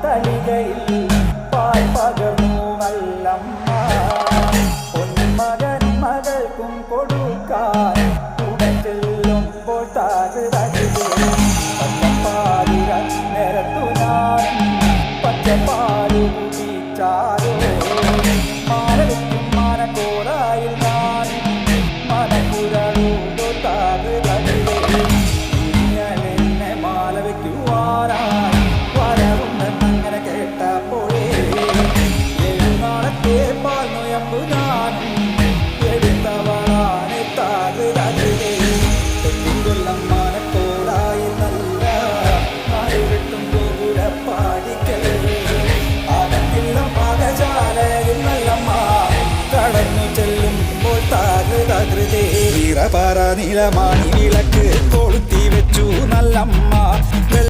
തളികയിൽ പാൽ പകർന്നു നല്ലമ്മ പൊന്മകൻ മകൾക്കും കൊടുക്കാൻ കൂടെ ചെല്ലുമ്പോൾ താഴ് പച്ചപ്പാലിര നിരത്തു ഞാൻ പച്ചപ്പാലു കുടിച്ചാലോ മാനവയ്ക്കും മാനക്കോറായിൽ ഞാൻ മനക്കുരളൂടോ താഴ് ഇങ്ങനെ മാല വയ്ക്കുവാനായി വരവുണ്ടെന്നങ്ങനെ കേട്ടപ്പോഴേ എഴുനാളത്തെ പാൽ നൊയമ്പു ഞാനും എടുത്തവളാണ് താഴ് തെറ്റിക്കൊല്ലം മാനക്കോടായി നല്ല നാടുവിട്ടും ഗോപുരപ്പാടിക്കൽ ആകത്തില്ല പാകശാലയിൽ നല്ലമ്മ കടന്നു ചെല്ലുമ്പോൾ താകൃതേ വീറപാറ നീലമാണി വിളക്ക് കൊളുത്തി വെച്ചു നല്ലമ്മ